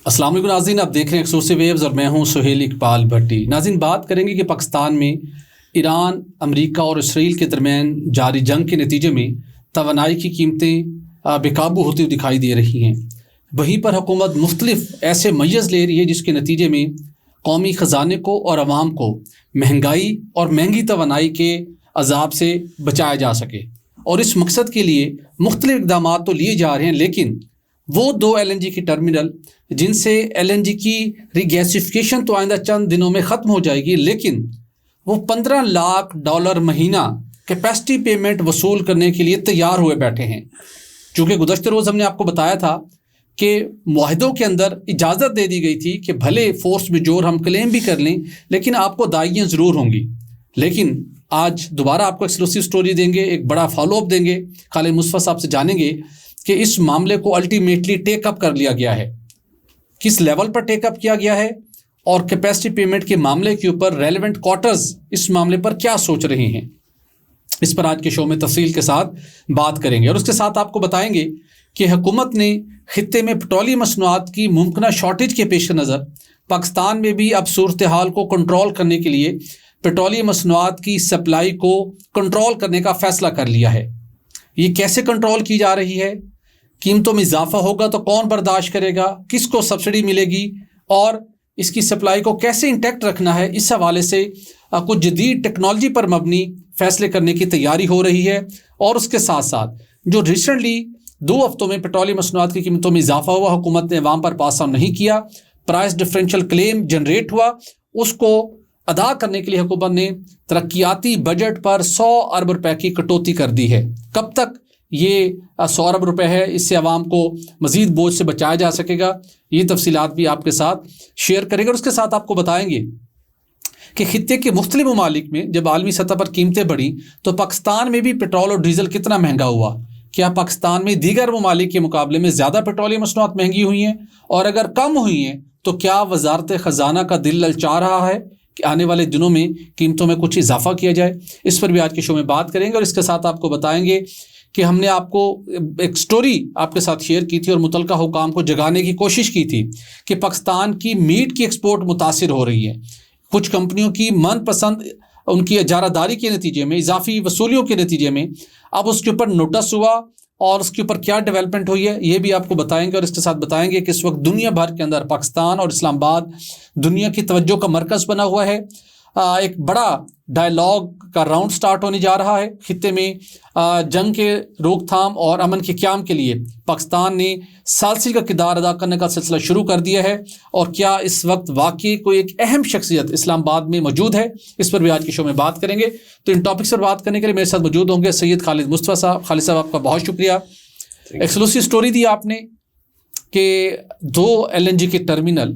السلام علیکم ناظرین، آپ دیکھ رہے ہیں ایکسکلوسیو ویوز اور میں ہوں سہیل اقبال بھٹی۔ ناظرین، بات کریں گے کہ پاکستان میں ایران، امریکہ اور اسرائیل کے درمیان جاری جنگ کے نتیجے میں توانائی کی قیمتیں بے قابو ہوتی ہوئی دکھائی دے رہی ہیں۔ وہیں پر حکومت مختلف ایسے میئرز لے رہی ہے جس کے نتیجے میں قومی خزانے کو اور عوام کو مہنگائی اور مہنگی توانائی کے عذاب سے بچایا جا سکے، اور اس مقصد کے لیے مختلف اقدامات تو لیے جا رہے ہیں، لیکن وہ 2 LNG کی ٹرمینل جن سے LNG کی ریگیسیفیکیشن تو آئندہ چند دنوں میں ختم ہو جائے گی، لیکن وہ $15 لاکھ مہینہ کیپیسٹی پیمنٹ وصول کرنے کے لیے تیار ہوئے بیٹھے ہیں۔ چونکہ گزشتہ روز ہم نے آپ کو بتایا تھا کہ معاہدوں کے اندر اجازت دے دی گئی تھی کہ بھلے فورس میجور ہم کلیم بھی کر لیں لیکن آپ کو ادائیگیاں ضرور ہوں گی۔ لیکن آج دوبارہ آپ کو ایکسکلوسیو سٹوری دیں گے، ایک بڑا فالو اپ دیں گے، خالد مصطفیٰ صاحب سے جانیں گے کہ اس معاملے کو الٹیمیٹلی ٹیک اپ کر لیا گیا ہے، کس لیول پر ٹیک اپ کیا گیا ہے، اور کیپیسٹی پیمنٹ کے معاملے کے اوپر ریلیونٹ کوارٹرز اس معاملے پر کیا سوچ رہے ہیں۔ اس پر آج کے شو میں تفصیل کے ساتھ بات کریں گے، اور اس کے ساتھ آپ کو بتائیں گے کہ حکومت نے خطے میں پیٹرولیم مصنوعات کی ممکنہ شارٹیج کے پیش نظر پاکستان میں بھی اب صورتحال کو کنٹرول کرنے کے لیے پیٹرولیم مصنوعات کی سپلائی کو کنٹرول کرنے کا فیصلہ کر لیا ہے۔ یہ کیسے کنٹرول کی جا رہی ہے؟ قیمتوں میں اضافہ ہوگا تو کون برداشت کرے گا، کس کو سبسڈی ملے گی، اور اس کی سپلائی کو کیسے انٹیکٹ رکھنا ہے، اس حوالے سے کچھ جدید ٹیکنالوجی پر مبنی فیصلے کرنے کی تیاری ہو رہی ہے۔ اور اس کے ساتھ ساتھ جو ریسنٹلی 2 ہفتوں میں پیٹرولیم مصنوعات کی قیمتوں میں اضافہ ہوا، حکومت نے عوام پر پاس آن نہیں کیا، پرائس ڈفرینشل کلیم جنریٹ ہوا، اس کو ادا کرنے کے لیے حکومت نے ترقیاتی بجٹ پر 100 ارب روپے کی کٹوتی کر دی ہے۔ کب تک یہ 100 ارب روپے ہے، اس سے عوام کو مزید بوجھ سے بچایا جا سکے گا، یہ تفصیلات بھی آپ کے ساتھ شیئر کریں گے۔ اور اس کے ساتھ آپ کو بتائیں گے کہ خطے کے مختلف ممالک میں جب عالمی سطح پر قیمتیں بڑھیں تو پاکستان میں بھی پیٹرول اور ڈیزل کتنا مہنگا ہوا، کیا پاکستان میں دیگر ممالک کے مقابلے میں زیادہ پیٹرولیم مصنوعات مہنگی ہوئی ہیں، اور اگر کم ہوئی ہیں تو کیا وزارت خزانہ کا دل للچا رہا ہے کہ آنے والے دنوں میں قیمتوں میں کچھ اضافہ کیا جائے؟ اس پر بھی آج کے شو میں بات کریں گے، اور اس کے ساتھ آپ کو بتائیں گے کہ ہم نے آپ کو ایک سٹوری آپ کے ساتھ شیئر کی تھی اور متعلقہ حکام کو جگانے کی کوشش کی تھی کہ پاکستان کی میٹ کی ایکسپورٹ متاثر ہو رہی ہے۔ کچھ کمپنیوں کی من پسند ان کی اجارہ داری کے نتیجے میں، اضافی وصولیوں کے نتیجے میں اب اس کے اوپر نوٹس ہوا، اور اس کے اوپر کیا ڈیولپمنٹ ہوئی ہے یہ بھی آپ کو بتائیں گے۔ اور اس کے ساتھ بتائیں گے کہ اس وقت دنیا بھر کے اندر پاکستان اور اسلام آباد دنیا کی توجہ کا مرکز بنا ہوا ہے۔ ایک بڑا ڈائلاگ کا راؤنڈ سٹارٹ ہونے جا رہا ہے خطے میں۔ جنگ کے روک تھام اور امن کے قیام کے لیے پاکستان نے ثالثی کا کردار ادا کرنے کا سلسلہ شروع کر دیا ہے، اور کیا اس وقت واقعی کوئی ایک اہم شخصیت اسلام آباد میں موجود ہے، اس پر بھی آج کے شو میں بات کریں گے۔ تو ان ٹاپکس پر بات کرنے کے لیے میرے ساتھ موجود ہوں گے سید خالد مصطفیٰ صاحب۔ خالد صاحب، آپ کا بہت شکریہ۔ ایکسکلوسیو سٹوری دی آپ نے کہ 2 LNG کے ٹرمینل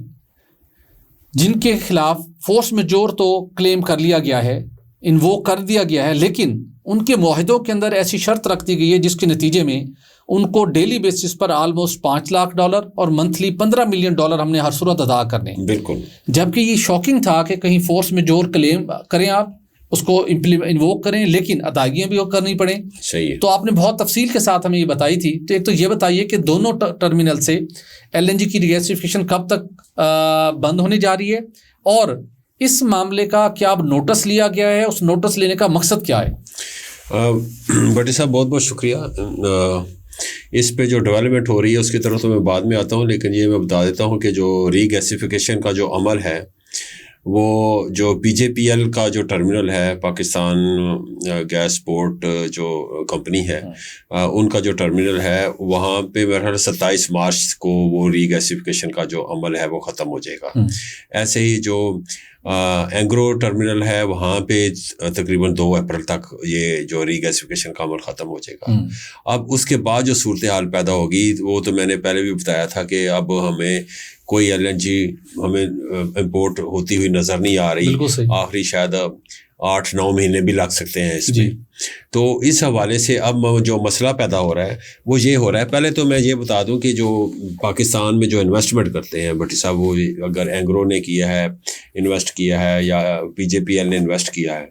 جن کے خلاف فورس میجور تو کلیم کر لیا گیا ہے، انووک کر دیا گیا ہے، لیکن ان کے معاہدوں کے اندر ایسی شرط رکھ دی گئی ہے جس کے نتیجے میں ان کو ڈیلی بیسس پر آلموسٹ $5 لاکھ اور منتھلی $15 ملین ہم نے ہر صورت ادا کرنے۔ بالکل، جبکہ یہ شاکنگ تھا کہ کہیں فورس میجور کلیم کریں، آپ اس کو انووک کریں لیکن ادائیگیاں بھی کرنی پڑیں۔ صحیح ہے۔ تو آپ نے بہت تفصیل کے ساتھ ہمیں یہ بتائی تھی۔ تو ایک تو یہ بتائیے کہ دونوں ٹرمینل سے LNG کی ریگیسیفیکیشن کب تک بند ہونے جا رہی ہے، اور اس معاملے کا کیا اب نوٹس لیا گیا ہے، اس نوٹس لینے کا مقصد کیا ہے؟ بھٹی صاحب، بہت بہت شکریہ۔ اس پہ جو ڈیولپمنٹ ہو رہی ہے اس کی طرف تو میں بعد میں آتا ہوں، لیکن یہ میں بتا دیتا ہوں کہ جو ری گیسیفیکیشن کا جو عمل ہے، وہ جو PJPL کا جو ٹرمینل ہے، پاکستان گیس پورٹ جو کمپنی ہے، ان کا جو ٹرمینل ہے وہاں پہ میرا خیال 27 مارچ کو وہ ری گیسیفیکیشن کا جو عمل ہے وہ ختم ہو جائے گا۔ ایسے ہی جو اینگرو ٹرمینل ہے وہاں پہ تقریباً 2 اپریل تک یہ جو ری گیسیفیکیشن کا عمل ختم ہو جائے گا۔ اب اس کے بعد جو صورتحال پیدا ہوگی وہ تو میں نے پہلے بھی بتایا تھا کہ اب ہمیں کوئی LNG ہمیں امپورٹ ہوتی ہوئی نظر نہیں آ رہی، آخری شاید 8-9 مہینے بھی لگ سکتے ہیں اس میں۔ تو اس حوالے سے اب جو مسئلہ پیدا ہو رہا ہے وہ یہ ہو رہا ہے، پہلے تو میں یہ بتا دوں کہ جو پاکستان میں جو انویسٹمنٹ کرتے ہیں بھٹی صاحب، وہ اگر اینگرو نے کیا ہے، انویسٹ کیا ہے، یا PJPL نے انویسٹ کیا ہے،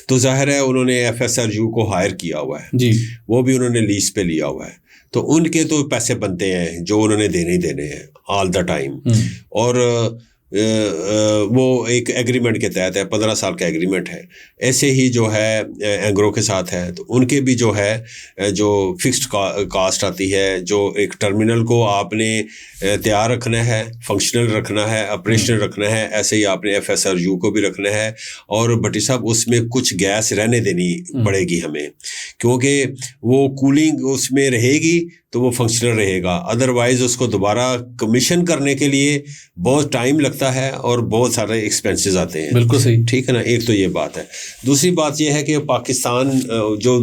تو ظاہر ہے انہوں نے FSRU کو ہائر کیا ہوا ہے، وہ بھی انہوں نے لیز پہ لیا ہوا ہے۔ تو ان کے تو پیسے بنتے ہیں جو انہوں نے دینے ہی دینے ہیں آل دا ٹائم. اور وہ ایک ایگریمنٹ کے تحت ہے, 15 سال کا ایگریمنٹ ہے. ایسے ہی جو ہے اینگرو کے ساتھ ہے, تو ان کے بھی جو ہے جو فکسڈ کاسٹ آتی ہے, جو ایک ٹرمینل کو آپ نے تیار رکھنا ہے, فنکشنل رکھنا ہے, آپریشنل رکھنا ہے, ایسے ہی آپ نے FSRU کو بھی رکھنا ہے. اور بٹی صاحب اس میں کچھ گیس رہنے دینی پڑے گی ہمیں, کیونکہ وہ کولنگ اس میں رہے گی تو وہ فنکشنل رہے گا. ادروائز اس کو دوبارہ کمیشن کرنے کے لیے بہت ٹائم لگتا ہے اور بہت سارے ایکسپینسز آتے ہیں. بالکل صحیح, ٹھیک ہے نا. ایک تو یہ بات ہے. دوسری بات یہ ہے کہ پاکستان جو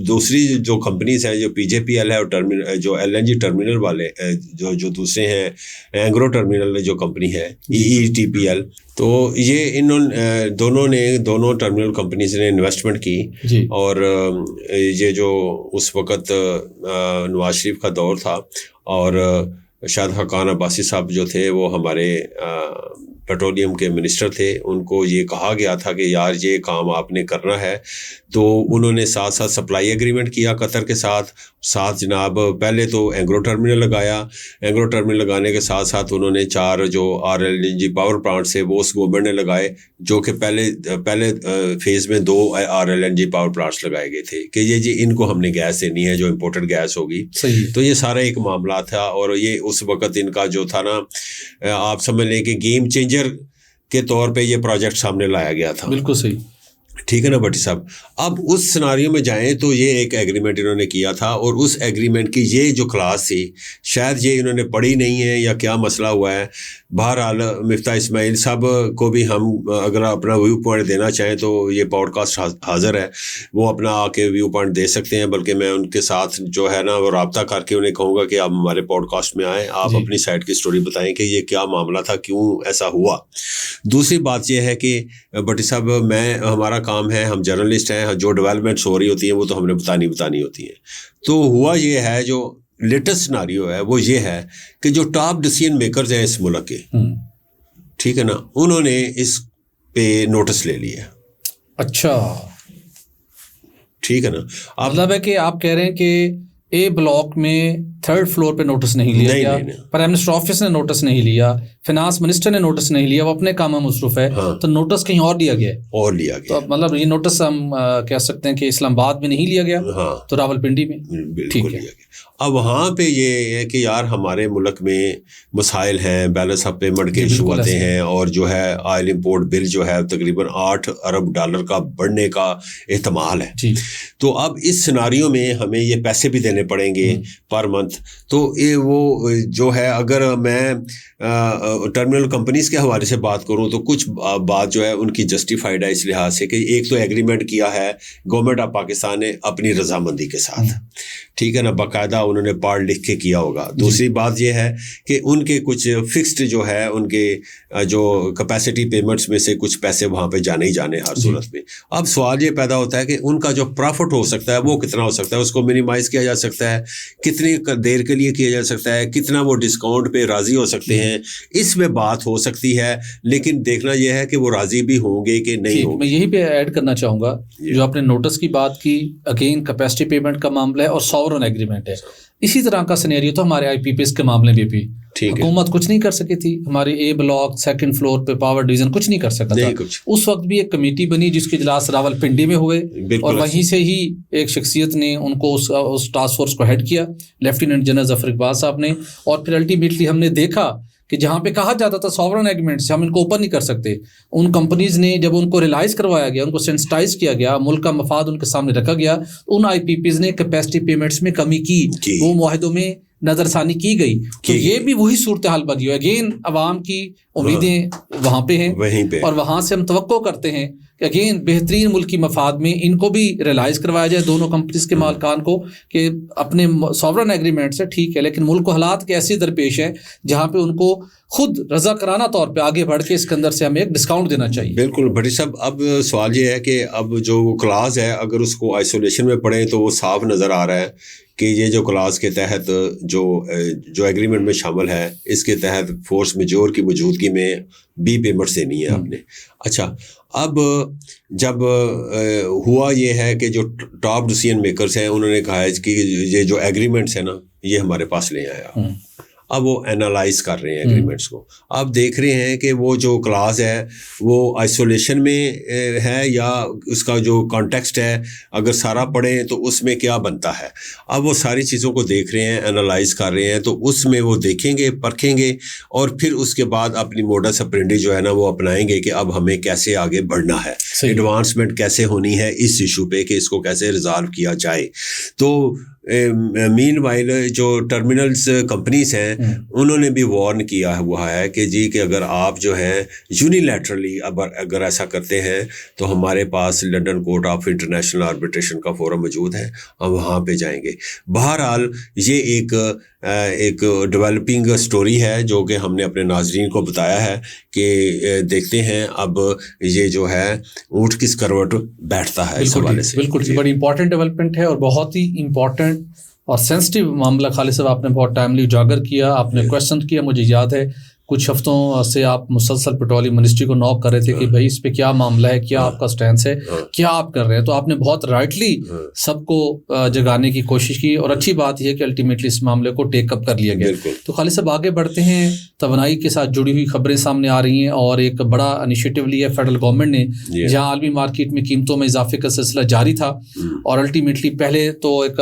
دوسری جو کمپنیز ہیں, جو PJPL ہے اور جو LNG ٹرمینل والے جو دوسرے ہیں, اینگرو ٹرمینل جو کمپنی ہے EETPL, تو یہ دونوں ٹرمینل کمپنیز نے انویسٹمنٹ کی جی. اور یہ جو اس وقت نواز شریف کا دور تھا اور شاہد حقان عباسی صاحب جو تھے وہ ہمارے پیٹرولیم کے منسٹر تھے, ان کو یہ کہا گیا تھا کہ یار یہ کام آپ نے کرنا ہے. تو انہوں نے ساتھ ساتھ سپلائی ایگریمنٹ کیا قطر کے ساتھ جناب. پہلے تو اینگرو ٹرمینل لگایا, اینگرو ٹرمینل لگانے کے ساتھ ساتھ انہوں نے 4 جو RLNG پاور پلانٹ سے وہ اس گورنمنٹ نے لگائے, جو کہ پہلے فیز میں 2 RLNG پاور پلانٹس لگائے گئے تھے کہ یہ ان کو ہم نے گیس دینی ہے جو امپورٹڈ گیس ہوگی. تو یہ سارا ایک معاملہ تھا, اور یہ اس وقت ان کا جو تھا نا, آپ سمجھ لیں کہ گیم چینجر کے طور پہ یہ پروجیکٹ سامنے لایا گیا تھا. بالکل صحیح, ٹھیک ہے نا بٹی صاحب. اب اس سناریو میں جائیں تو یہ ایک ایگریمنٹ انہوں نے کیا تھا, اور اس ایگریمنٹ کی یہ جو کلاس تھی شاید یہ انہوں نے پڑھی نہیں ہے یا کیا مسئلہ ہوا ہے. بہرحال مفتاح اسماعیل صاحب کو بھی ہم اگر اپنا ویو پوائنٹ دینا چاہیں تو یہ پوڈ کاسٹ حاضر ہے, وہ اپنا آ کے ویو پوائنٹ دے سکتے ہیں. بلکہ میں ان کے ساتھ جو ہے نا وہ رابطہ کر کے انہیں کہوں گا کہ آپ ہمارے پوڈ کاسٹ میں آئیں, آپ اپنی سائڈ کی سٹوری بتائیں کہ یہ کیا معاملہ تھا, کیوں ایسا ہوا. دوسری بات یہ ہے کہ بٹی صاحب ہمارا کام ہے, ہم جرنلسٹ ہیں, جو ڈیولپمنٹس ہو رہی ہوتی ہیں وہ تو ہم نے بتانی ہوتی ہیں. تو ہوا یہ ہے, جو لیٹسٹ سناریو ہے وہ یہ ہے کہ جو ٹاپ ڈیسیژن میکرز ہیں اس ملک کے, ٹھیک ہے نا, انہوں نے اس پہ نوٹس لے لیا. اچھا, ٹھیک ہے نا. مطلب ہے کہ آپ کہہ رہے ہیں کہ A بلاک میں 3rd فلور پہ نوٹس نہیں لیا گیا, پرائم منسٹر آفس نے نوٹس نہیں لیا, فنانس منسٹر نے نوٹس نہیں لیا, وہ اپنے کام میں مصروف ہے, تو نوٹس کہیں اور لیا گیا ہے. تو مطلب یہ نوٹس ہم کہہ سکتے ہیں کہ اسلام آباد میں نہیں لیا گیا, تو راولپنڈی میں. ٹھیک ہے. اب وہاں پہ یہ ہے کہ یار ہمارے ملک میں مسائل ہیں, بیلنس آف پیمنٹ کے ایشو آتے ہیں, اور جو ہے آئل امپورٹ بل جو ہے تقریباً $8 ارب کا بڑھنے کا احتمال ہے. تو اب اس سناریو میں ہمیں یہ پیسے بھی دینے پڑیں گے پر منتھ. تو یہ وہ جو ہے, اگر میں ٹرمینل کمپنیز کے حوالے سے بات کروں تو کچھ بات جو ہے ان کی جسٹیفائڈ ہے اس لحاظ سے کہ ایک تو ایگریمنٹ کیا ہے گورنمنٹ آف پاکستان نے اپنی رضامندی کے ساتھ, ٹھیک ہے نا, باقاعدہ انہوں نے پڑھ لکھ کے کیا ہوگا. دوسری بات یہ ہے کہ ان کے کچھ فکسڈ جو ہے ان کے جو کیپیسٹی پیمنٹس میں سے کچھ پیسے وہاں پہ جانے ہی جانے ہر صورت میں. اب سوال یہ پیدا ہوتا ہے کہ ان کا جو پروفٹ ہو سکتا ہے وہ کتنا ہو سکتا ہے, اس کو منیمائز کیا جا سکتا ہے, کتنی دیر کے لیے کیا جا سکتا ہے, کتنا وہ ڈسکاؤنٹ پہ راضی ہو سکتے ہیں, اس میں بات ہو سکتی ہے. لیکن دیکھنا یہ ہے کہ وہ راضی بھی ہوں گے کہ نہیں ہوں گے. میں یہی پہ ایڈ کرنا چاہوں گا, جو آپ نے نوٹس کی بات کی, اگین کیپیسٹی پیمنٹ کا معاملہ ہے اور ساورن ایگریمنٹ ہے. اسی طرح کا سینیریو تو ہمارے IPPs کے معاملے میں بھی حکومت کچھ نہیں کر سکی تھی. ہماری A بلاک 2nd فلور پہ پاور ڈویژن کچھ نہیں کر سکتا تھا. اس وقت بھی ایک کمیٹی بنی جس کے اجلاس راولپنڈی میں ہوئے, اور وہیں سے ہی ایک شخصیت نے ان کو اس ٹاسک فورس کو ہیڈ کیا, لیفٹیننٹ جنرل ظفر اقبال صاحب نے. اور پھر الٹیمیٹلی ہم نے دیکھا کہ جہاں پہ کہا جاتا تھا ساورن ایگریمنٹ سے ہم ان کو اوپن نہیں کر سکتے, ان کمپنیز نے جب ان کو ریلائز کروایا گیا, ان کو سینسٹائز کیا گیا, ملک کا مفاد ان کے سامنے رکھا گیا, ان IPPs نے کیپیسٹی پیمنٹس میں کمی کی, وہ معاہدوں میں نظر ثانی کی گئی. تو یہ بھی وہی صورتحال بنی ہے. اگین عوام کی امیدیں وہاں پہ ہیں, اور وہاں سے ہم توقع کرتے ہیں کہ اگین بہترین ملکی مفاد میں ان کو بھی ریلائز کروایا جائے, دونوں کمپنیز کے مالکان کو, کہ اپنے ساورن ایگریمنٹ سے ٹھیک ہے, لیکن ملک کو حالات کے ایسے درپیش ہے جہاں پہ ان کو خود رضا کرانہ طور پہ آگے بڑھ کے اس کے اندر سے ہمیں ایک ڈسکاؤنٹ دینا چاہیے. بالکل بھٹی صاحب. اب سوال یہ ہے کہ اب جو کلاس ہے اگر اس کو آئسولیشن میں پڑھیں تو وہ صاف نظر آ رہا ہے کہ یہ جو کلاس کے تحت جو ایگریمنٹ میں شامل ہے, اس کے تحت فورس میجور کی موجودگی میں بھی پیمنٹس دینی ہے آپ نے. اچھا, اب جب ہوا یہ ہے کہ جو ٹاپ ڈیسیژن میکرز ہیں انہوں نے کہا ہے کہ یہ جو ایگریمنٹس ہیں نا یہ ہمارے پاس لے آیا. اب وہ انالائز کر رہے ہیں ایگریمنٹس کو. آپ دیکھ رہے ہیں کہ وہ جو کلاز ہے وہ آئسولیشن میں ہے یا اس کا جو کانٹیکسٹ ہے اگر سارا پڑھیں تو اس میں کیا بنتا ہے. اب وہ ساری چیزوں کو دیکھ رہے ہیں, انالائز کر رہے ہیں, تو اس میں وہ دیکھیں گے, پرکھیں گے, اور پھر اس کے بعد اپنی موڈس اپرینڈی جو ہے نا وہ اپنائیں گے کہ اب ہمیں کیسے آگے بڑھنا ہے, ایڈوانسمنٹ کیسے ہونی ہے اس ایشو پہ, کہ اس کو کیسے ریزالو کیا جائے. تو مین وائل جو ٹرمینلز کمپنیز ہیں انہوں نے بھی وارن کیا ہوا ہے کہ جی کہ اگر آپ جو ہے یونیلیٹرلی اگر ایسا کرتے ہیں تو ہمارے پاس London court of international arbitration کا فورم موجود ہے, ہم وہاں پہ جائیں گے. بہرحال یہ ایک ڈیولپنگ سٹوری ہے جو کہ ہم نے اپنے ناظرین کو بتایا ہے کہ دیکھتے ہیں اب یہ جو ہے اونٹ کس کروٹ بیٹھتا ہے اس حوالے سے. بالکل بڑی امپورٹنٹ ڈیولپمنٹ ہے اور بہت ہی امپورٹنٹ اور سینسٹیو معاملہ. خالد صاحب آپ نے بہت ٹائملی اجاگر کیا, آپ نے کویسچن کیا. مجھے یاد ہے کچھ ہفتوں سے آپ مسلسل پیٹرولیم منسٹری کو نوک کر رہے تھے کہ بھائی اس پہ کیا معاملہ ہے, کیا آپ کا سٹینس ہے, کیا آپ کر رہے ہیں. تو آپ نے بہت رائٹلی سب کو جگانے کی کوشش کی, اور اچھی بات یہ ہے کہ الٹیمیٹلی اس معاملے کو ٹیک اپ کر لیا گیا. تو خالد صاحب آگے بڑھتے ہیں. توانائی کے ساتھ جڑی ہوئی خبریں سامنے آ رہی ہیں اور ایک بڑا انیشیٹو لیا فیڈرل گورنمنٹ نے, جہاں عالمی مارکیٹ میں قیمتوں میں اضافے کا سلسلہ جاری تھا, اور الٹیمیٹلی پہلے تو ایک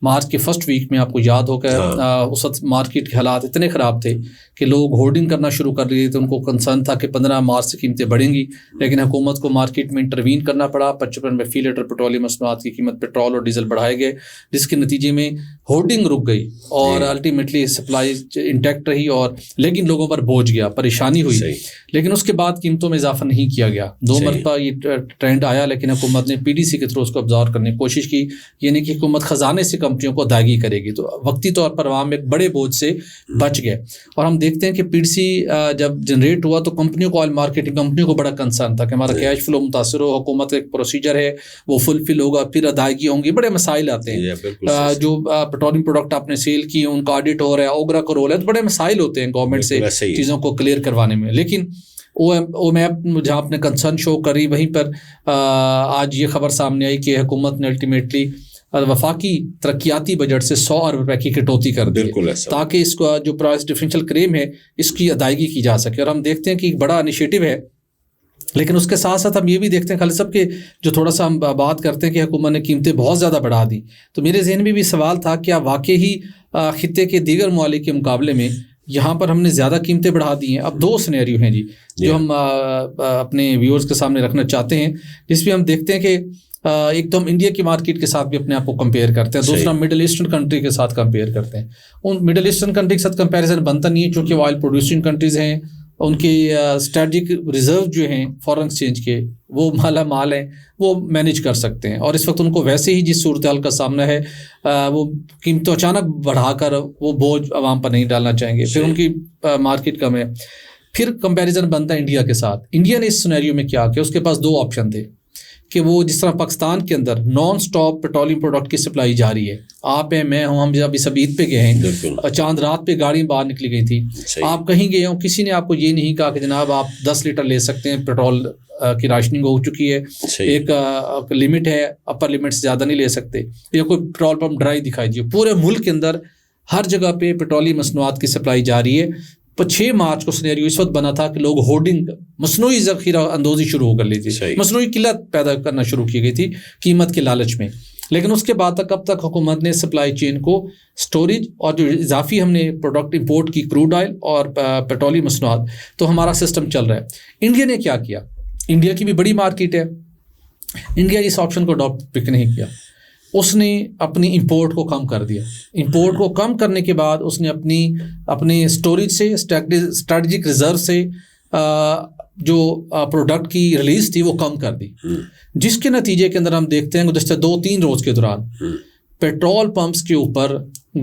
مارچ کے فرسٹ ویک میں آپ کو یاد ہوگا اس وقت مارکیٹ کے حالات اتنے خراب تھے کہ لوگ ہولڈنگ کرنا شروع کر رہے تھے. ان کو کنسرن تھا کہ 15 مارچ سے قیمتیں بڑھیں گی, لیکن حکومت کو مارکیٹ میں انٹروین کرنا پڑا. 55 میں فی لیٹر پیٹرولیم مصنوعات کی قیمت پیٹرول اور ڈیزل بڑھائے گئے, جس کے نتیجے میں ہولڈنگ رک گئی اور الٹیمیٹلی سپلائی انٹیکٹ رہی, اور لیکن لوگوں پر بوجھ گیا, پریشانی ہوئی. لیکن اس کے بعد قیمتوں میں اضافہ نہیں کیا گیا. 2 مرتبہ یہ ٹرینڈ آیا, لیکن حکومت نے PDC کے تھرو اس کو ابزارو کرنے کی کوشش کی. یہ نہیں کہ حکومت خزانے سے کمپنیوں کو ادائیگی کرے گی, تو وقتی طور پر عوام ایک بڑے بوجھ سے بچ گئے. اور ہم دیکھتے ہیں کہ PDC جب جنریٹ ہوا تو کمپنیوں کو, آئل مارکیٹنگ کمپنیوں کو بڑا کنسرن تھا کہ ہمارا کیش فلو متاثر ہو, حکومت ایک پروسیجر ہے وہ فلفل ہوگا, پھر ادائیگی ہوں گی, بڑے مسائل آتے ہیں. جو پیٹرولیم پروڈکٹ آپ نے سیل کی ان کا آڈٹ ہو رہا ہے, اوگرا کا رول ہے, تو بڑے مسائل ہوتے ہیں گورنمنٹ سے چیزوں کو کلیئر کروانے میں. لیکن او میپ جہاں آپ نے کنسرن شو کری, وہیں پر آج یہ خبر سامنے آئی کہ حکومت نے الٹیمیٹلی وفاقی ترقیاتی بجٹ سے 100 ارب روپے کی کٹوتی کر دی, تاکہ اس کا جو پرائس ڈفرینشیل کریم ہے اس کی ادائیگی کی جا سکے. اور ہم دیکھتے ہیں کہ ایک بڑا انیشیٹو ہے, لیکن اس کے ساتھ ساتھ ہم یہ بھی دیکھتے ہیں خالد صاحب کہ جو تھوڑا سا ہم بات کرتے ہیں کہ حکومت نے قیمتیں بہت زیادہ بڑھا دی, تو میرے ذہن میں بھی سوال تھا کیا واقعی ہی خطے کے دیگر ممالک کے مقابلے میں یہاں پر ہم نے زیادہ قیمتیں بڑھا دی ہیں. اب 2 سینیریو ہیں جو ہم اپنے ویورز کے سامنے رکھنا چاہتے ہیں, جس پہ ہم دیکھتے ہیں کہ ایک تو ہم انڈیا کی مارکیٹ کے ساتھ بھی اپنے آپ کو کمپیئر کرتے ہیں, دوسرا مڈل ایسٹرن کنٹری کے ساتھ کمپیئر کرتے ہیں. ان مڈل ایسٹرن کنٹری کے ساتھ کمپیریزن بنتا نہیں ہے, چونکہ وہ آئل پروڈیوسنگ کنٹریز ہیں, ان کی اسٹریٹجک ریزرو جو ہیں فارن ایکسچینج کے وہ مالا مال ہیں, وہ مینیج کر سکتے ہیں. اور اس وقت ان کو ویسے ہی جس صورتحال کا سامنا ہے وہ قیمتوں اچانک بڑھا کر وہ بوجھ عوام پر نہیں ڈالنا چاہیں گے, پھر ان کی مارکیٹ کم ہے. پھر کمپیریزن بنتا ہے انڈیا کے ساتھ. انڈیا نے اس سینیریو میں کیا کہ اس کے پاس 2 آپشن تھے کہ وہ جس طرح پاکستان کے اندر نان سٹاپ پیٹرولیم پروڈکٹ کی سپلائی جاری ہے, آپ ہیں, میں ہوں, ہم ابھی سب عید پہ گئے ہیں, چاند رات پہ گاڑی باہر نکلی گئی تھی, آپ کہیں گئے ہوں, کسی نے آپ کو یہ نہیں کہا کہ جناب آپ 10 لیٹر لے سکتے ہیں, پیٹرول کی راشننگ ہو چکی ہے, ایک لمٹ ہے, اپر لمٹ سے زیادہ نہیں لے سکتے, یا کوئی پیٹرول پمپ ڈرائی دکھائی دیے. پورے ملک کے اندر ہر جگہ پہ پیٹرولیم مصنوعات کی سپلائی جاری ہے. 6 مارچ کو سینیریو اس وقت بنا تھا کہ لوگ ہولڈنگ مصنوعی ذخیرہ اندوزی شروع ہو کر لی تھی, مصنوعی قلت پیدا کرنا شروع کی گئی تھی قیمت کے لالچ میں. لیکن اس کے بعد تک اب تک حکومت نے سپلائی چین کو سٹوریج اور جو اضافی ہم نے پروڈکٹ امپورٹ کی کروڈ آئل اور پیٹرولیم مصنوعات, تو ہمارا سسٹم چل رہا ہے. انڈیا نے کیا کیا, انڈیا کی بھی بڑی مارکیٹ ہے, انڈیا اس آپشن کو اڈاپٹ پک نہیں کیا. اس نے اپنی امپورٹ کو کم کر دیا. امپورٹ کو کم کرنے کے بعد اس نے اپنے اسٹوریج سے, اسٹریٹجک ریزرو سے جو پروڈکٹ کی ریلیز تھی وہ کم کر دی, جس کے نتیجے کے اندر ہم دیکھتے ہیں گزشتہ 2-3 روز کے دوران پیٹرول پمپس کے اوپر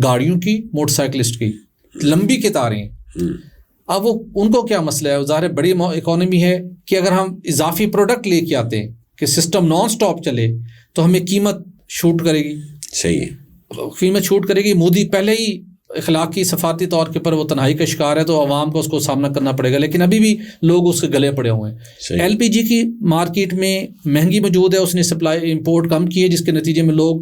گاڑیوں کی, موٹر سائیکلسٹ کی لمبی قطاریں ہیں. اب وہ ان کو کیا مسئلہ ہے, ظاہر بڑی اکانومی ہے کہ اگر ہم اضافی پروڈکٹ لے کے آتے ہیں کہ سسٹم نان سٹاپ چلے تو ہمیں قیمت چھوٹ کرے گی. صحیح ہے, قیمت چھوٹ کرے گی. مودی پہلے ہی اخلاقی صفاتی طور کے پر وہ تنہائی کا شکار ہے, تو عوام کو اس کو سامنا کرنا پڑے گا, لیکن ابھی بھی لوگ اس کے گلے پڑے ہوئے ہیں. LPG کی مارکیٹ میں مہنگی موجود ہے, اس نے سپلائی امپورٹ کم کی ہے, جس کے نتیجے میں لوگ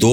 2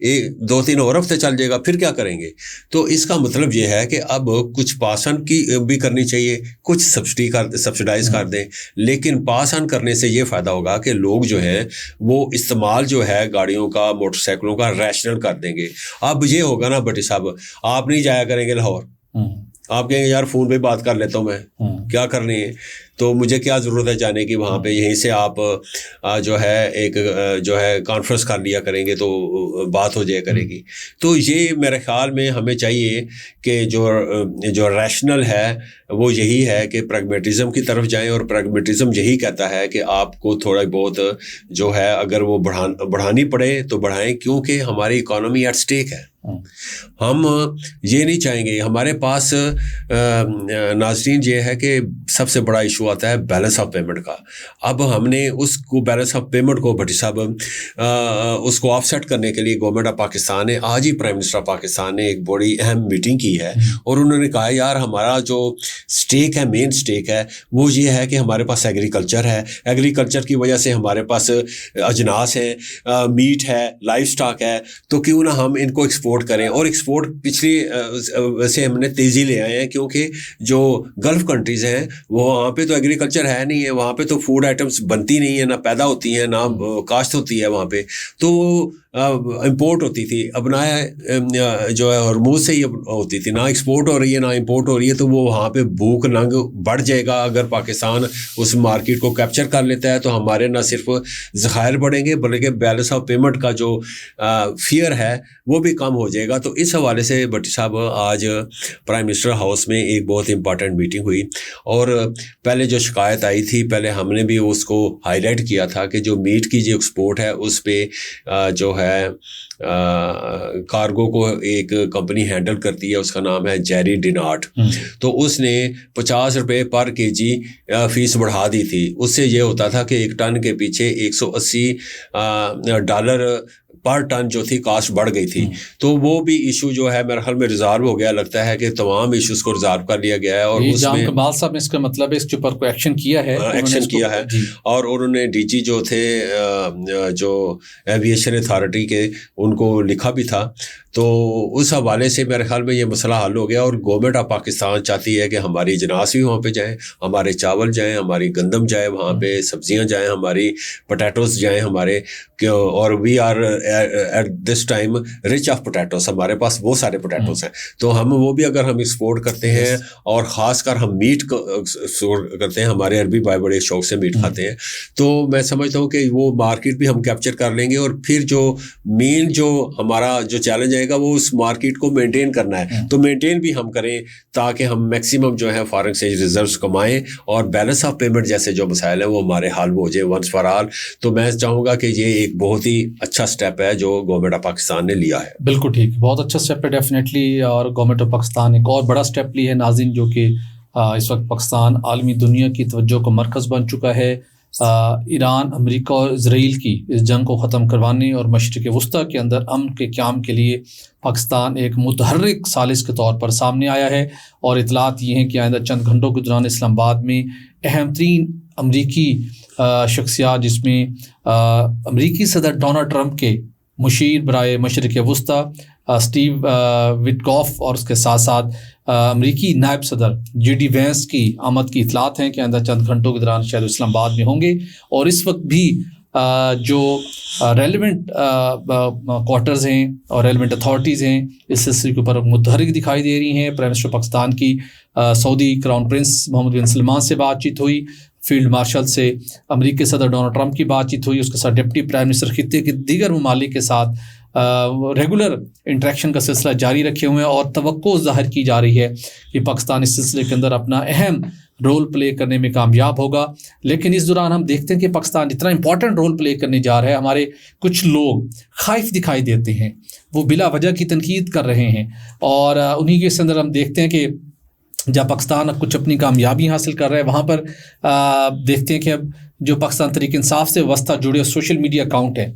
2-3 اور ہفتے چل جائے گا، پھر کیا کریں گے؟ تو اس کا مطلب یہ ہے کہ اب کچھ پاس آن کی بھی کرنی چاہیے، کچھ سبسڈائز کر دیں، لیکن پاس آن کرنے سے یہ فائدہ ہوگا کہ لوگ جو ہیں وہ استعمال جو ہے گاڑیوں کا، موٹر سائیکلوں کا ریشنل کر دیں گے۔ اب یہ ہوگا نا بٹی صاحب، آپ نہیں جایا کریں گے لاہور، آپ کہیں گے یار فون پہ بات کر لیتا ہوں میں، کیا کرنی ہے، تو مجھے کیا ضرورت ہے جانے کی وہاں پہ، یہیں سے آپ جو ہے ایک جو ہے کانفرنس کر لیا کریں گے تو بات ہو جائے کرے گی۔ تو یہ میرے خیال میں ہمیں چاہیے کہ جو ریشنل ہے وہ یہی ہے کہ پریگمیٹزم کی طرف جائیں، اور پریگمیٹزم یہی کہتا ہے کہ آپ کو تھوڑا بہت جو ہے اگر وہ بڑھانی پڑے تو بڑھائیں، کیونکہ ہماری اکانومی ایٹ سٹیک ہے۔ ہم یہ نہیں چاہیں گے، ہمارے پاس ناظرین یہ ہے کہ سب سے بڑا ایشو آتا ہے بیلنس آف پیمنٹ کا۔ اب ہم نے اس کو بیلنس آف پیمنٹ کو بھٹی صاحب اس کو آف سیٹ کرنے کے لیے گورنمنٹ آف پاکستان نے آج ہی پرائم منسٹر آف پاکستان نے ایک بڑی اہم میٹنگ کی ہے، اور انہوں نے کہا یار ہمارا جو سٹیک ہے، مین سٹیک ہے وہ یہ ہے کہ ہمارے پاس ایگریکلچر ہے، ایگریکلچر کی وجہ سے ہمارے پاس اجناس ہیں، میٹ ہے، لائف سٹاک ہے، تو کیوں نہ ہم ان کو ایکسپورٹ کریں۔ اور ایکسپورٹ پچھلی سے ہم نے تیزی لے آئے ہیں، کیونکہ جو گلف کنٹریز ہیں وہاں پہ تو ایگریکلچر ہے نہیں ہے، وہاں پہ تو فوڈ آئٹمس بنتی نہیں ہیں، نہ پیدا ہوتی ہیں، نہ کاشت ہوتی ہے وہاں پہ، تو امپورٹ ہوتی تھی۔ اب نہ جو ہے ہرموز سے ہی ہوتی تھی، نہ ایکسپورٹ ہو رہی ہے نہ امپورٹ ہو رہی ہے، تو وہ وہاں پہ بھوک ننگ بڑھ جائے گا۔ اگر پاکستان اس مارکیٹ کو کیپچر کر لیتا ہے تو ہمارے نہ صرف ذخائر بڑھیں گے بلکہ بیلنس آف پیمنٹ کا جو فیئر ہے وہ بھی کم ہو جائے گا۔ تو اس حوالے سے بٹی صاحب آج پرائم منسٹر ہاؤس میں ایک بہت امپارٹنٹ میٹنگ ہوئی، اور پہلے جو شکایت آئی تھی پہلے ہم نے بھی اس کو ہائی لائٹ کیا تھا کہ جو میٹ کی جو ایکسپورٹ ہے اس پہ جو ہے کارگو کو ایک کمپنی ہینڈل کرتی ہے، اس کا نام ہے جیری ڈینارٹ، تو اس نے 50 روپے پر کے جی فیس بڑھا دی تھی۔ اس سے یہ ہوتا تھا کہ ایک ٹن کے پیچھے $180 پر ٹن جو تھی کاسٹ بڑھ گئی تھی۔ تو وہ بھی ایشو جو ہے میرے خیال میں ریزالو ہو گیا، لگتا ہے کہ تمام ایشوز کو ریزالو کر لیا گیا ہے، اور اس میں کمال صاحب نے اس کا مطلب ہے اس کے اوپر کوئی ایکشن کیا ہے، ایکشن کیا ہے، اور انہوں نے ڈی جی جو تھے جو ایویشن اتھارٹی کے ان کو لکھا بھی تھا، تو اس حوالے سے میرے خیال میں یہ مسئلہ حل ہو گیا۔ اور گورنمنٹ آف پاکستان چاہتی ہے کہ ہماری اجناس بھی وہاں پہ جائیں، ہمارے چاول جائیں، ہماری گندم جائے وہاں پہ، سبزیاں جائیں، ہماری پوٹیٹوز جائیں ہمارے، اور we are at this time rich of potatoes, ہمارے پاس وہ سارے پوٹیٹوز ہیں، تو ہم وہ بھی اگر ہم ایکسپورٹ کرتے ہیں، اور خاص کر ہم میٹ ایکسپورٹ کرتے ہیں، ہمارے عربی بھائی بڑے شوق سے میٹ کھاتے ہیں، تو میں سمجھتا ہوں کہ وہ مارکیٹ بھی ہم کیپچر کر لیں گے، اور پھر جو مین جو ہمارا جو چیلنج آئے گا وہ اس مارکیٹ کو مینٹین کرنا ہے، تو مینٹین بھی ہم کریں تاکہ ہم میکسیمم جو ہے فارن ایکسچینج ریزروز کمائیں، اور بیلنس آف پیمنٹ جیسے جو مسائل ہیں وہ ہمارے حل ہو جائے ونس فار آل۔ تو میں چاہوں گا کہ یہ ایک بہت ہی اچھا سٹیپ ہے جو گورنمنٹ آف پاکستان نے لیا ہے۔ بالکل ٹھیک، بہت اچھا سٹیپ ہے ڈیفینیٹلی، اور گورنمنٹ آف پاکستان ایک اور بڑا سٹیپ لی ہے ناظرین، جو کہ اس وقت پاکستان عالمی دنیا کی توجہ کا مرکز بن چکا ہے۔ ایران، امریکہ اور اسرائیل کی اس جنگ کو ختم کروانے اور مشرق وسطیٰ کے اندر امن کے قیام کے لیے پاکستان ایک متحرک ثالث کے طور پر سامنے آیا ہے، اور اطلاعات یہ ہیں کہ آئندہ چند گھنٹوں کے دوران اسلام آباد میں اہم ترین امریکی شخصیات، جس میں امریکی صدر ڈونلڈ ٹرمپ کے مشیر برائے مشرق وسطیٰ اسٹیو وٹکوف، اور اس کے ساتھ ساتھ امریکی نائب صدر جے ڈی وینس کی آمد کی اطلاعات ہیں کہ آئندہ چند گھنٹوں کے دوران شہر اسلام آباد میں ہوں گے، اور اس وقت بھی جو ریلیونٹ کوارٹرز ہیں اور ریلیونٹ اتھارٹیز ہیں اس سلسلے کے اوپر متحرک دکھائی دے رہی ہیں۔ پرائم منسٹر پاکستان کی سعودی کراؤن پرنس محمد بن سلمان سے بات چیت ہوئی، فیلڈ مارشل سے امریکی صدر ڈونلڈ ٹرمپ کی بات چیت ہوئی، اس کے ساتھ ڈپٹی پرائم منسٹر خطے کے دیگر ممالک کے ساتھ ریگولر انٹریکشن کا سلسلہ جاری رکھے ہوئے ہیں، اور توقع ظاہر کی جا رہی ہے کہ پاکستان اس سلسلے کے اندر اپنا اہم رول پلے کرنے میں کامیاب ہوگا۔ لیکن اس دوران ہم دیکھتے ہیں کہ پاکستان اتنا امپورٹنٹ رول پلے کرنے جا رہا ہے، ہمارے کچھ لوگ خائف دکھائی دیتے ہیں، وہ بلا وجہ کی تنقید کر رہے ہیں، اور انہی کے اندر ہم دیکھتے ہیں کہ جب پاکستان اب کچھ اپنی کامیابی حاصل کر رہا ہے، وہاں پر دیکھتے ہیں کہ اب جو پاکستان تحریک انصاف سے وابستہ جڑے سوشل میڈیا اکاؤنٹ ہیں،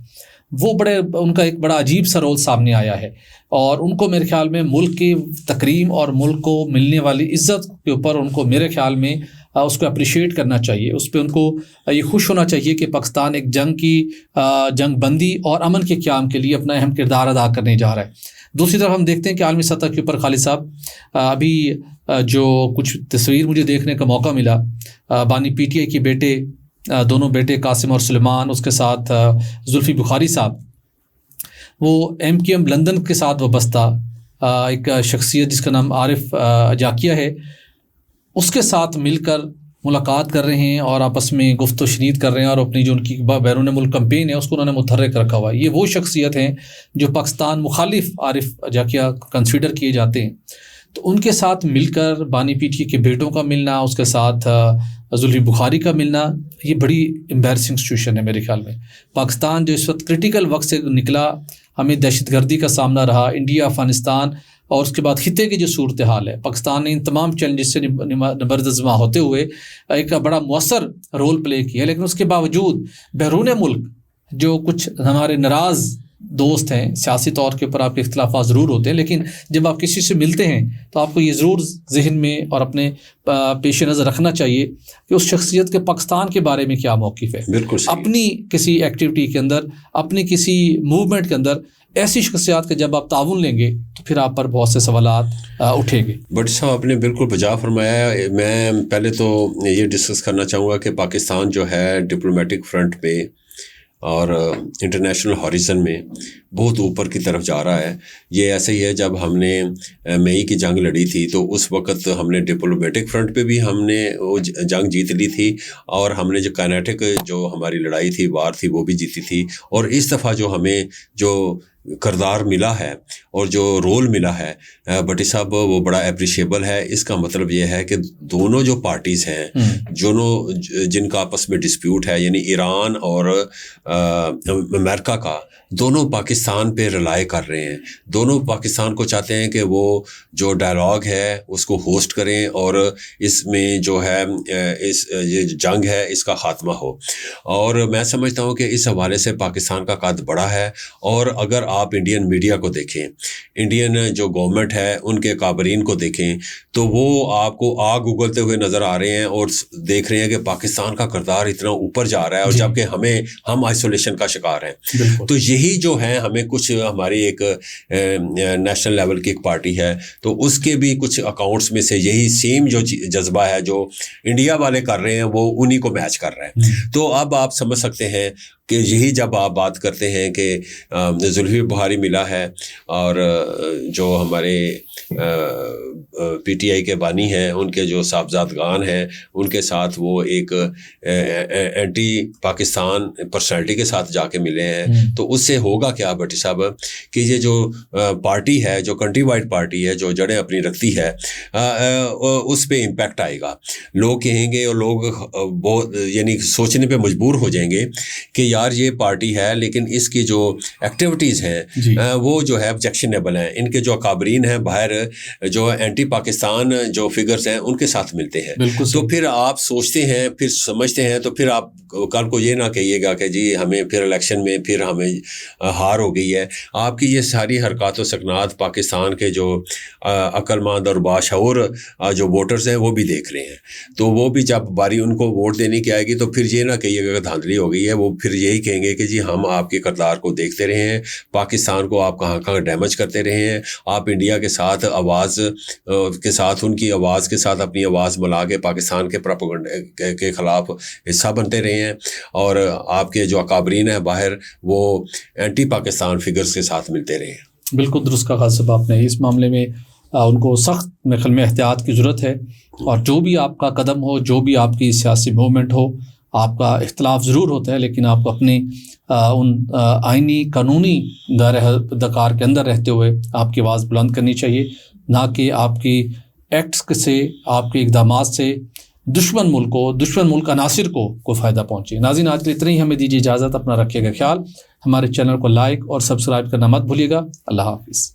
وہ ان کا ایک بڑا عجیب سا رول سامنے آیا ہے، اور ان کو میرے خیال میں ملک کی تکریم اور ملک کو ملنے والی عزت کے اوپر ان کو میرے خیال میں اس کو اپریشیٹ کرنا چاہیے، اس پہ ان کو یہ خوش ہونا چاہیے کہ پاکستان ایک جنگ بندی اور امن کے قیام کے لیے اپنا اہم کردار ادا کرنے جا رہا ہے۔ دوسری طرف ہم دیکھتے ہیں کہ عالمی سطح کے اوپر خالد صاحب ابھی جو کچھ تصویر مجھے دیکھنے کا موقع ملا، بانی پی ٹی آئی کے بیٹے، دونوں بیٹے قاسم اور سلیمان، اس کے ساتھ زلفی بخاری صاحب، وہ MQM لندن کے ساتھ وابستہ ایک شخصیت جس کا نام عارف جاکیہ ہے، اس کے ساتھ مل کر ملاقات کر رہے ہیں اور آپس میں گفت و شنید کر رہے ہیں، اور اپنی جو ان کی بیرون ملک کمپین ہے اس کو انہوں نے متحرک رکھا ہوا ہے۔ یہ وہ شخصیت ہیں جو پاکستان مخالف عارف جاکیہ کنسیڈر کیے جاتے ہیں، تو ان کے ساتھ مل کر بانی پی ٹی کے بیٹوں کا ملنا، اس کے ساتھ زلفی بخاری کا ملنا، یہ بڑی امبیرسنگ سچویشن ہے میرے خیال میں۔ پاکستان جو اس وقت کرٹیکل وقت سے نکلا، ہمیں دہشت گردی کا سامنا رہا، انڈیا، افغانستان، اور اس کے بعد خطے کی جو صورتحال ہے، پاکستان نے ان تمام چیلنجز سے نبردزماں ہوتے ہوئے ایک بڑا مؤثر رول پلے کیا، لیکن اس کے باوجود بیرون ملک جو کچھ ہمارے ناراض دوست ہیں، سیاسی طور کے اوپر آپ کے اختلافات ضرور ہوتے ہیں، لیکن جب آپ کسی سے ملتے ہیں تو آپ کو یہ ضرور ذہن میں اور اپنے پیش نظر رکھنا چاہیے کہ اس شخصیت کے پاکستان کے بارے میں کیا موقف ہے۔ بالکل اپنی کسی ایکٹیویٹی کے اندر، اپنی کسی موومنٹ کے اندر ایسی شخصیات کا جب آپ تعاون لیں گے تو پھر آپ پر بہت سے سوالات اٹھیں گے۔ بٹ صاحب آپ نے بالکل بجا فرمایا۔ میں پہلے تو یہ ڈسکس کرنا چاہوں گا کہ پاکستان جو ہے ڈپلومیٹک فرنٹ پہ اور انٹرنیشنل ہاریزن میں بہت اوپر کی طرف جا رہا ہے۔ یہ ایسے ہی ہے، جب ہم نے مئی کی جنگ لڑی تھی تو اس وقت ہم نے ڈپلومیٹک فرنٹ پہ بھی ہم نے وہ جنگ جیت لی تھی، اور ہم نے جو کائنیٹک جو ہماری لڑائی تھی، وار تھی، وہ بھی جیتی تھی۔ اور اس دفعہ جو ہمیں جو کردار ملا ہے اور جو رول ملا ہے بٹی صاحب، وہ بڑا اپریشیبل ہے۔ اس کا مطلب یہ ہے کہ دونوں جو پارٹیز ہیں، جن کا آپس میں ڈسپیوٹ ہے، یعنی ایران اور امریکہ کا، دونوں پاکستان پہ رلائے کر رہے ہیں، دونوں پاکستان کو چاہتے ہیں کہ وہ جو ڈائلاگ ہے اس کو ہوسٹ کریں اور اس میں جو ہے یہ جنگ ہے اس کا خاتمہ ہو۔ اور میں سمجھتا ہوں کہ اس حوالے سے پاکستان کا قد بڑا ہے۔ اور اگر آپ انڈین میڈیا کو دیکھیں، انڈین جو گورنمنٹ ہے ان کے کابرین کو دیکھیں، تو وہ آپ کو آگ اگلتے ہوئے نظر آ رہے ہیں اور دیکھ رہے ہیں کہ پاکستان کا کردار اتنا اوپر جا رہا ہے، اور جبکہ ہم آئسولیشن کا شکار ہیں۔ تو یہی جو ہے، ہمیں کچھ ہماری ایک نیشنل لیول کی ایک پارٹی ہے، تو اس کے بھی کچھ اکاؤنٹس میں سے یہی سیم جو جذبہ ہے جو انڈیا والے کر رہے ہیں، وہ انہی کو میچ کر رہا ہے۔ تو اب آپ سمجھ سکتے ہیں کہ یہی جب آپ بات کرتے ہیں کہ زلفی بخاری ملا ہے، اور جو ہمارے پی ٹی آئی کے بانی ہیں، ان کے جو صاحبزادگان ہیں، ان کے ساتھ وہ ایک اینٹی پاکستان پرسنالٹی کے ساتھ جا کے ملے ہیں، تو اس سے ہوگا کیا بٹی صاحب کہ یہ جو پارٹی ہے، جو کنٹری وائڈ پارٹی ہے، جو جڑیں اپنی رکھتی ہے، اس پہ امپیکٹ آئے گا۔ لوگ کہیں گے، اور لوگ بہت یعنی سوچنے پہ مجبور ہو جائیں گے کہ یار یہ پارٹی ہے، لیکن اس کی جو ایکٹیویٹیز ہیں وہ جو ہے آبجیکشنیبل ہیں۔ ان کے جو اکابرین ہیں باہر، جو اینٹی پاکستان جو فگرز ہیں، ان کے ساتھ ملتے ہیں، تو پھر آپ سوچتے ہیں، پھر سمجھتے ہیں، تو پھر آپ کل کو یہ نہ کہیے گا کہ جی ہمیں پھر الیکشن میں پھر ہمیں ہار ہو گئی ہے۔ آپ کی یہ ساری حرکات و سکنات پاکستان کے جو عقل مند اور باشعور جو ووٹرز ہیں وہ بھی دیکھ رہے ہیں، تو وہ بھی جب باری ان کو ووٹ دینے کی آئے گی تو پھر یہ نہ کہیے گا کہ دھاندلی ہو گئی ہے، وہ پھر یہی کہیں گے کہ جی ہم آپ کے کردار کو دیکھتے رہے ہیں، پاکستان کو آپ کہاں کہاں ڈیمیج کرتے رہے ہیں، آپ انڈیا کے ساتھ آواز کے ساتھ، ان کی آواز کے ساتھ اپنی آواز ملا کے پاکستان کے پروپیگنڈے کے خلاف حصہ بنتے رہے ہیں، اور آپ کے جو اکابرین ہیں باہر، وہ اینٹی پاکستان فگرز کے ساتھ ملتے رہے ہیں۔ بالکل درست کہا صاحب آپ نے۔ اس معاملے میں ان کو سخت میرے میں احتیاط کی ضرورت ہے، اور جو بھی آپ کا قدم ہو، جو بھی آپ کی سیاسی موومنٹ ہو، آپ کا اختلاف ضرور ہوتا ہے، لیکن آپ کو اپنے ان آئینی قانونی دائرۂ کے اندر رہتے ہوئے آپ کی آواز بلند کرنی چاہیے، نہ کہ آپ کی ایکٹس سے، آپ کے اقدامات سے دشمن ملک عناصر کو کوئی فائدہ پہنچے۔ ناظرین، آج کے اتنا ہی، ہمیں دیجیے اجازت، اپنا رکھیے گا خیال، ہمارے چینل کو لائک اور سبسکرائب کرنا مت بھولیے گا۔ اللہ حافظ۔